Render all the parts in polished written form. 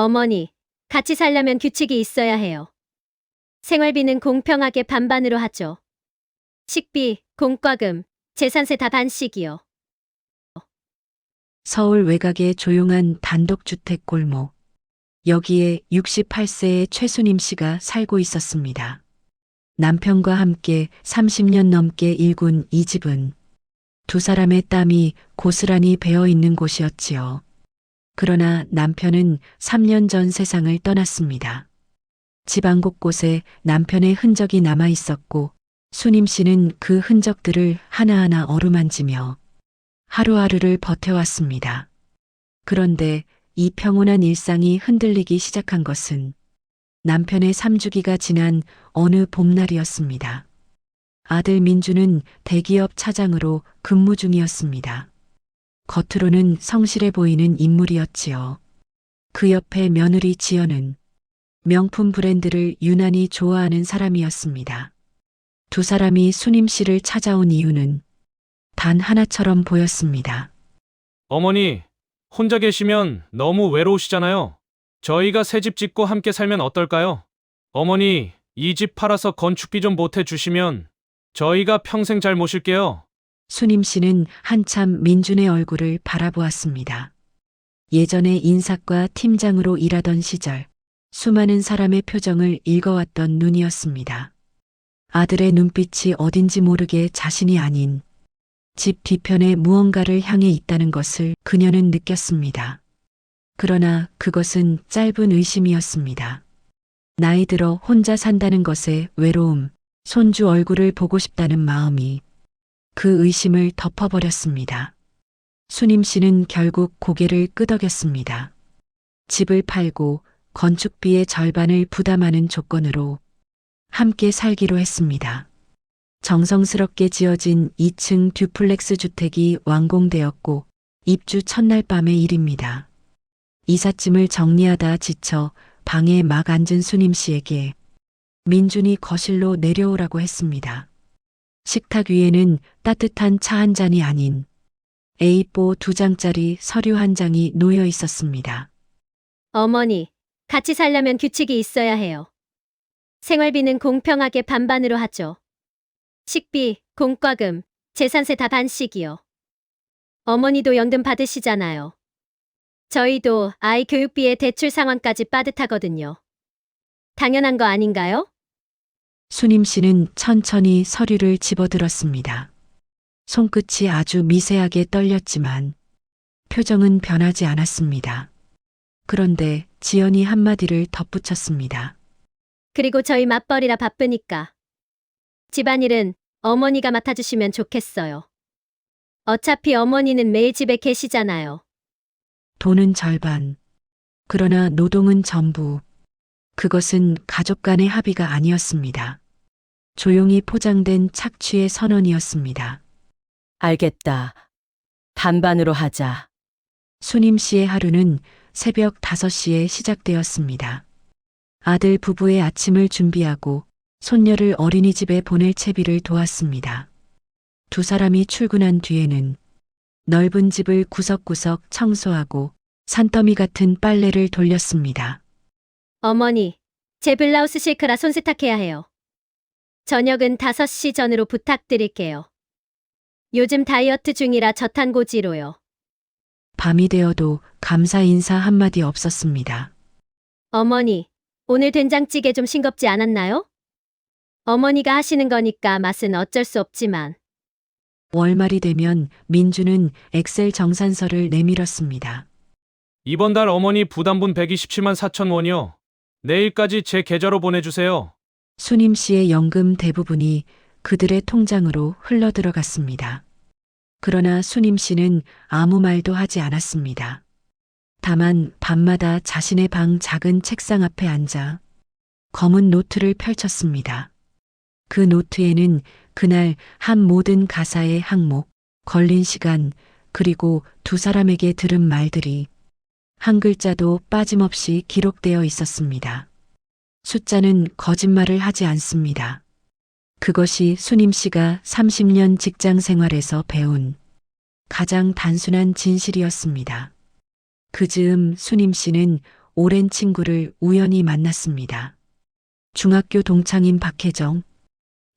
어머니, 같이 살려면 규칙이 있어야 해요. 생활비는 공평하게 반반으로 하죠. 식비, 공과금, 재산세 다 반씩이요. 서울 외곽의 조용한 단독주택 골목. 여기에 68세의 최순임 씨가 살고 있었습니다. 남편과 함께 30년 넘게 일군 이 집은 두 사람의 땀이 고스란히 배어 있는 곳이었지요. 그러나 남편은 3년 전 세상을 떠났습니다. 집안 곳곳에 남편의 흔적이 남아 있었고 순임 씨는 그 흔적들을 하나하나 어루만지며 하루하루를 버텨왔습니다. 그런데 이 평온한 일상이 흔들리기 시작한 것은 남편의 3주기가 지난 어느 봄날이었습니다. 아들 민주는 대기업 차장으로 근무 중이었습니다. 겉으로는 성실해 보이는 인물이었지요. 그 옆에 며느리 지연은 명품 브랜드를 유난히 좋아하는 사람이었습니다. 두 사람이 순임 씨를 찾아온 이유는 단 하나처럼 보였습니다. 어머니, 혼자 계시면 너무 외로우시잖아요. 저희가 새 집 짓고 함께 살면 어떨까요? 어머니, 이 집 팔아서 건축비 좀 보태 주시면 저희가 평생 잘 모실게요. 순임 씨는 한참 민준의 얼굴을 바라보았습니다. 예전에 인사과 팀장으로 일하던 시절 수많은 사람의 표정을 읽어왔던 눈이었습니다. 아들의 눈빛이 어딘지 모르게 자신이 아닌 집 뒤편에 무언가를 향해 있다는 것을 그녀는 느꼈습니다. 그러나 그것은 짧은 의심이었습니다. 나이 들어 혼자 산다는 것에 외로움, 손주 얼굴을 보고 싶다는 마음이 그 의심을 덮어버렸습니다. 순임 씨는 결국 고개를 끄덕였습니다. 집을 팔고 건축비의 절반을 부담하는 조건으로 함께 살기로 했습니다. 정성스럽게 지어진 2층 듀플렉스 주택이 완공되었고 입주 첫날 밤의 일입니다. 이삿짐을 정리하다 지쳐 방에 막 앉은 순임 씨에게 민준이 거실로 내려오라고 했습니다. 식탁 위에는 따뜻한 차 한 잔이 아닌 A4 2장짜리 서류 한 장이 놓여 있었습니다. 어머니, 같이 살려면 규칙이 있어야 해요. 생활비는 공평하게 반반으로 하죠. 식비, 공과금, 재산세 다 반씩이요. 어머니도 연금 받으시잖아요. 저희도 아이 교육비에 대출 상환까지 빠듯하거든요. 당연한 거 아닌가요? 순임 씨는 천천히 서류를 집어들었습니다. 손끝이 아주 미세하게 떨렸지만 표정은 변하지 않았습니다. 그런데 지연이 한마디를 덧붙였습니다. 그리고 저희 맞벌이라 바쁘니까. 집안일은 어머니가 맡아주시면 좋겠어요. 어차피 어머니는 매일 집에 계시잖아요. 돈은 절반, 그러나 노동은 전부. 그것은 가족 간의 합의가 아니었습니다. 조용히 포장된 착취의 선언이었습니다. 알겠다. 반반으로 하자. 순임 씨의 하루는 새벽 5시에 시작되었습니다. 아들 부부의 아침을 준비하고 손녀를 어린이집에 보낼 채비를 도왔습니다. 두 사람이 출근한 뒤에는 넓은 집을 구석구석 청소하고 산더미 같은 빨래를 돌렸습니다. 어머니, 제 블라우스 실크라 손세탁해야 해요. 저녁은 5시 전으로 부탁드릴게요. 요즘 다이어트 중이라 저탄고지로요. 밤이 되어도 감사 인사 한마디 없었습니다. 어머니, 오늘 된장찌개 좀 싱겁지 않았나요? 어머니가 하시는 거니까 맛은 어쩔 수 없지만. 월말이 되면 민주는 엑셀 정산서를 내밀었습니다. 이번 달 어머니 부담분 127만 4천 원이요. 내일까지 제 계좌로 보내주세요. 순임 씨의 연금 대부분이 그들의 통장으로 흘러들어갔습니다. 그러나 순임 씨는 아무 말도 하지 않았습니다. 다만 밤마다 자신의 방 작은 책상 앞에 앉아 검은 노트를 펼쳤습니다. 그 노트에는 그날 한 모든 가사의 항목, 걸린 시간, 그리고 두 사람에게 들은 말들이 한 글자도 빠짐없이 기록되어 있었습니다. 숫자는 거짓말을 하지 않습니다. 그것이 순임 씨가 30년 직장 생활에서 배운 가장 단순한 진실이었습니다. 그 즈음 순임 씨는 오랜 친구를 우연히 만났습니다. 중학교 동창인 박혜정,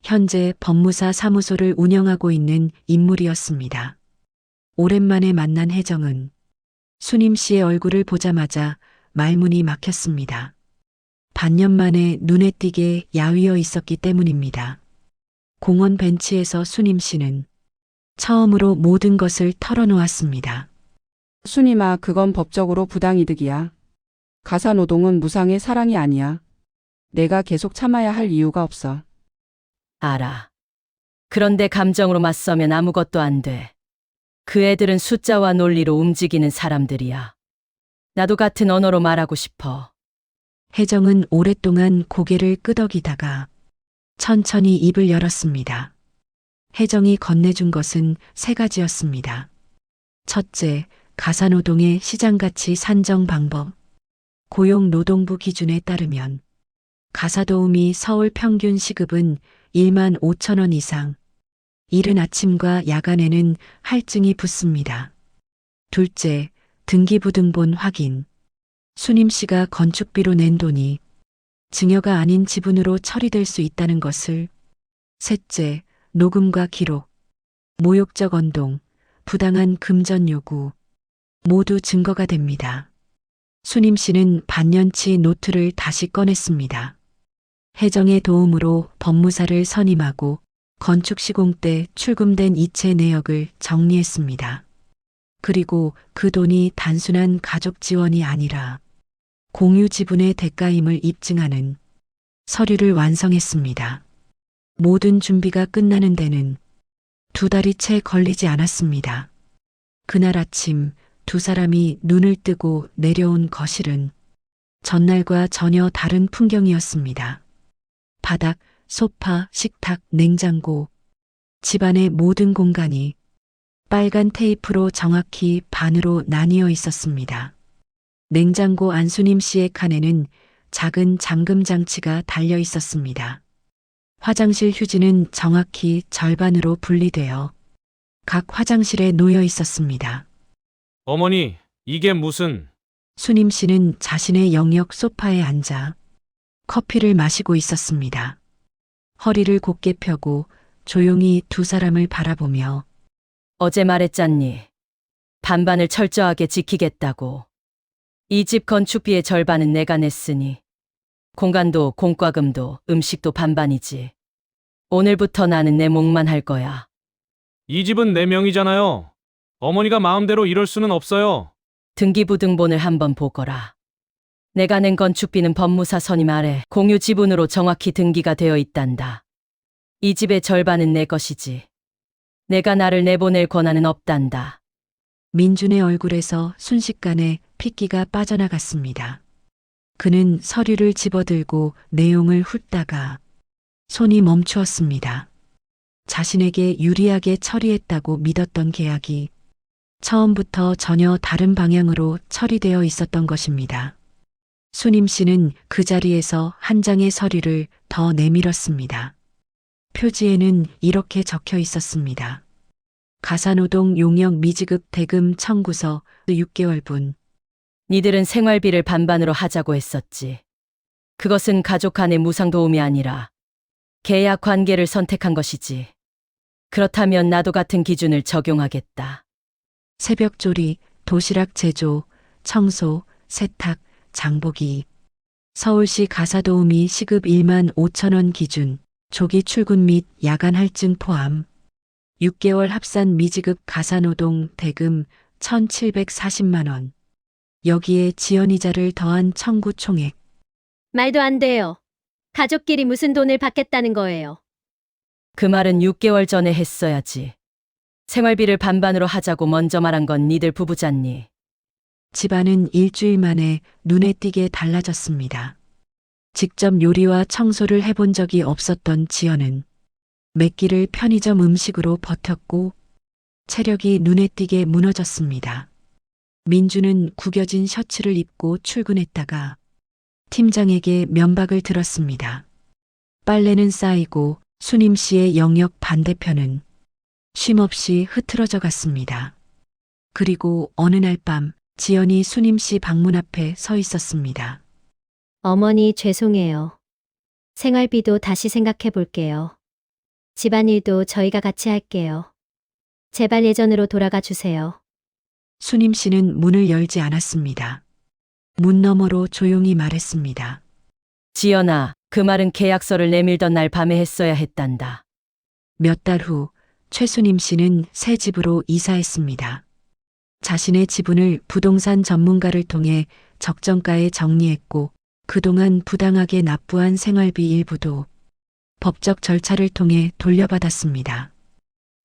현재 법무사 사무소를 운영하고 있는 인물이었습니다. 오랜만에 만난 혜정은 수님 씨의 얼굴을 보자마자 말문이 막혔습니다. 반년 만에 눈에 띄게 야위어 있었기 때문입니다. 공원 벤치에서 수님 씨는 처음으로 모든 것을 털어놓았습니다. 수님아, 그건 법적으로 부당이득이야. 가사노동은 무상의 사랑이 아니야. 내가 계속 참아야 할 이유가 없어. 알아. 그런데 감정으로 맞서면 아무것도 안 돼. 그 애들은 숫자와 논리로 움직이는 사람들이야. 나도 같은 언어로 말하고 싶어. 혜정은 오랫동안 고개를 끄덕이다가 천천히 입을 열었습니다. 혜정이 건네준 것은 세 가지였습니다. 첫째, 가사노동의 시장가치 산정 방법. 고용노동부 기준에 따르면 가사도우미 서울 평균 시급은 1만 5천 원 이상, 이른 아침과 야간에는 할증이 붙습니다. 둘째, 등기부등본 확인. 수님 씨가 건축비로 낸 돈이 증여가 아닌 지분으로 처리될 수 있다는 것을. 셋째, 녹음과 기록. 모욕적 언동, 부당한 금전 요구. 모두 증거가 됩니다. 수님 씨는 반년치 노트를 다시 꺼냈습니다. 혜정의 도움으로 법무사를 선임하고 건축 시공 때 출금된 이체 내역을 정리했습니다. 그리고 그 돈이 단순한 가족 지원이 아니라 공유 지분의 대가임을 입증하는 서류를 완성했습니다. 모든 준비가 끝나는 데는 2달이 채 걸리지 않았습니다. 그날 아침 두 사람이 눈을 뜨고 내려온 거실은 전날과 전혀 다른 풍경이었습니다. 바닥, 소파, 식탁, 냉장고, 집안의 모든 공간이 빨간 테이프로 정확히 반으로 나뉘어 있었습니다. 냉장고 안수님 씨의 칸에는 작은 잠금 장치가 달려 있었습니다. 화장실 휴지는 정확히 절반으로 분리되어 각 화장실에 놓여 있었습니다. 어머니, 이게 무슨... 수님 씨는 자신의 영역 소파에 앉아 커피를 마시고 있었습니다. 허리를 곧게 펴고 조용히 두 사람을 바라보며 어제 말했잖니. 반반을 철저하게 지키겠다고. 이 집 건축비의 절반은 내가 냈으니. 공간도 공과금도 음식도 반반이지. 오늘부터 나는 내 몫만 할 거야. 이 집은 내 명이잖아요. 어머니가 마음대로 이럴 수는 없어요. 등기부등본을 한번 보거라. 내가 낸 건축비는 법무사 선임 아래 공유 지분으로 정확히 등기가 되어 있단다. 이 집의 절반은 내 것이지. 내가 나를 내보낼 권한은 없단다. 민준의 얼굴에서 순식간에 핏기가 빠져나갔습니다. 그는 서류를 집어들고 내용을 훑다가 손이 멈추었습니다. 자신에게 유리하게 처리했다고 믿었던 계약이 처음부터 전혀 다른 방향으로 처리되어 있었던 것입니다. 수님 씨는 그 자리에서 한 장의 서류를 더 내밀었습니다. 표지에는 이렇게 적혀 있었습니다. 가사노동 용역 미지급 대금 청구서 6개월분. 니들은 생활비를 반반으로 하자고 했었지. 그것은 가족 간의 무상 도움이 아니라 계약 관계를 선택한 것이지. 그렇다면 나도 같은 기준을 적용하겠다. 새벽조리, 도시락 제조, 청소, 세탁, 장보기. 서울시 가사도우미 시급 1만 5천 원 기준, 조기 출근 및 야간 할증 포함. 6개월 합산 미지급 가사노동 대금 1,740만 원. 여기에 지연이자를 더한 청구 총액. 말도 안 돼요. 가족끼리 무슨 돈을 받겠다는 거예요. 그 말은 6개월 전에 했어야지. 생활비를 반반으로 하자고 먼저 말한 건 니들 부부잖니. 집안은 일주일 만에 눈에 띄게 달라졌습니다. 직접 요리와 청소를 해본 적이 없었던 지연은 몇 끼를 편의점 음식으로 버텼고 체력이 눈에 띄게 무너졌습니다. 민주는 구겨진 셔츠를 입고 출근했다가 팀장에게 면박을 들었습니다. 빨래는 쌓이고 수님 씨의 영역 반대편은 쉼없이 흐트러져 갔습니다. 그리고 어느 날 밤 지연이 수님 씨 방문 앞에 서 있었습니다. 어머니 죄송해요. 생활비도 다시 생각해 볼게요. 집안일도 저희가 같이 할게요. 제발 예전으로 돌아가 주세요. 수님 씨는 문을 열지 않았습니다. 문 너머로 조용히 말했습니다. 지연아, 그 말은 계약서를 내밀던 날 밤에 했어야 했단다. 몇 달 후 최수님 씨는 새 집으로 이사했습니다. 자신의 지분을 부동산 전문가를 통해 적정가에 정리했고 그동안 부당하게 납부한 생활비 일부도 법적 절차를 통해 돌려받았습니다.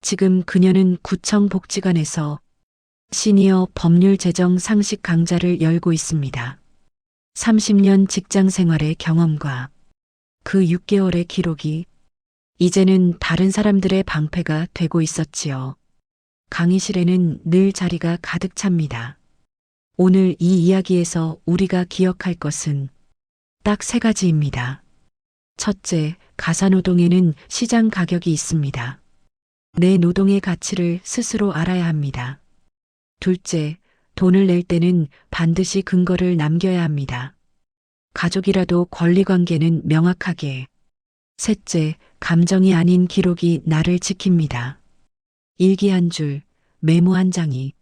지금 그녀는 구청 복지관에서 시니어 법률 제정 상식 강좌를 열고 있습니다. 30년 직장 생활의 경험과 그 6개월의 기록이 이제는 다른 사람들의 방패가 되고 있었지요. 강의실에는 늘 자리가 가득 찹니다. 오늘 이 이야기에서 우리가 기억할 것은 딱 3가지입니다. 첫째, 가사노동에는 시장 가격이 있습니다. 내 노동의 가치를 스스로 알아야 합니다. 둘째, 돈을 낼 때는 반드시 근거를 남겨야 합니다. 가족이라도 권리관계는 명확하게. 셋째, 감정이 아닌 기록이 나를 지킵니다. 일기 한 줄, 메모 한 장이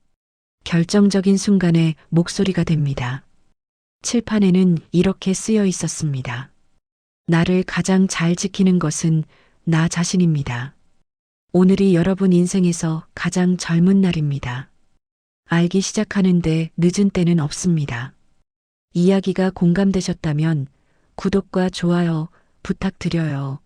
결정적인 순간에 목소리가 됩니다. 칠판에는 이렇게 쓰여 있었습니다. 나를 가장 잘 지키는 것은 나 자신입니다. 오늘이 여러분 인생에서 가장 젊은 날입니다. 알기 시작하는데 늦은 때는 없습니다. 이야기가 공감되셨다면 구독과 좋아요 부탁드려요.